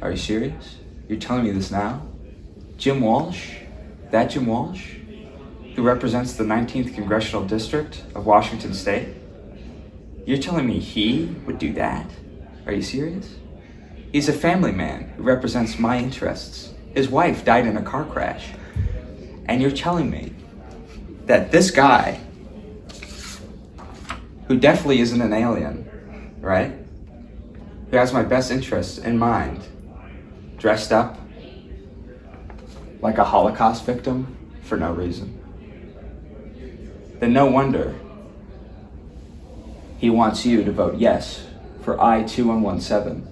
Are you serious? You're telling me this now? Jim Walsh? That Jim Walsh? Who represents the 19th Congressional District of Washington State? You're telling me he would do that? Are you serious? He's a family man who represents my interests. His wife died in a car crash. And you're telling me that this guy, who definitely isn't an alien, right? Who has my best interests in mind, dressed up like a Holocaust victim for no reason. Then no wonder he wants you to vote yes for I-2117,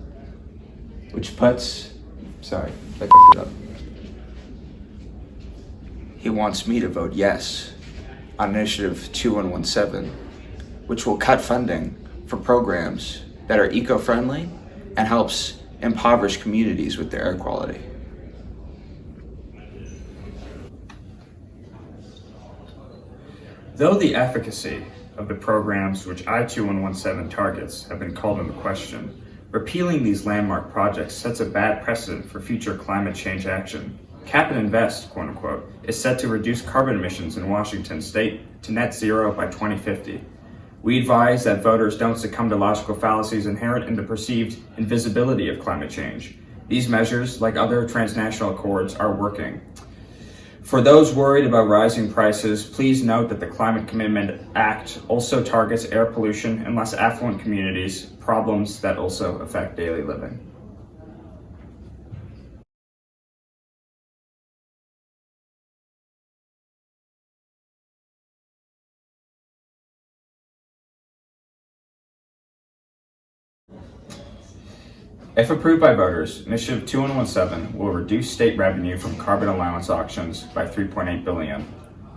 which puts, sorry, I picked it up. He wants me to vote yes on Initiative 2117, which will cut funding for programs that are eco-friendly and helps impoverished communities with their air quality. Though the efficacy of the programs which I-2117 targets have been called into question, repealing these landmark projects sets a bad precedent for future climate change action. Cap and Invest, quote unquote, is set to reduce carbon emissions in Washington state to net zero by 2050. We advise that voters don't succumb to logical fallacies inherent in the perceived invisibility of climate change. These measures, like other transnational accords, are working. For those worried about rising prices, please note that the Climate Commitment Act also targets air pollution in less affluent communities, problems that also affect daily living. If approved by voters, Initiative 2117 will reduce state revenue from carbon allowance auctions by $3.8 billion.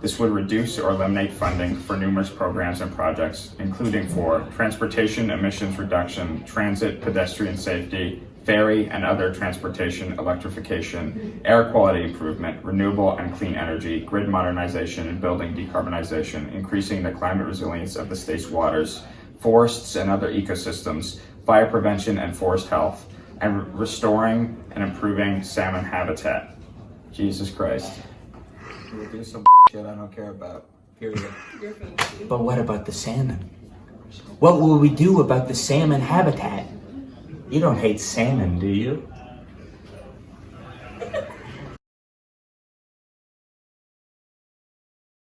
This would reduce or eliminate funding for numerous programs and projects, including for transportation emissions reduction, transit pedestrian safety, ferry and other transportation electrification, air quality improvement, renewable and clean energy, grid modernization and building decarbonization, increasing the climate resilience of the state's waters, forests and other ecosystems, fire prevention and forest health, and restoring and improving salmon habitat. Jesus Christ. We'll do some shit I don't care about, period. But what about the salmon? What will we do about the salmon habitat? You don't hate salmon, do you?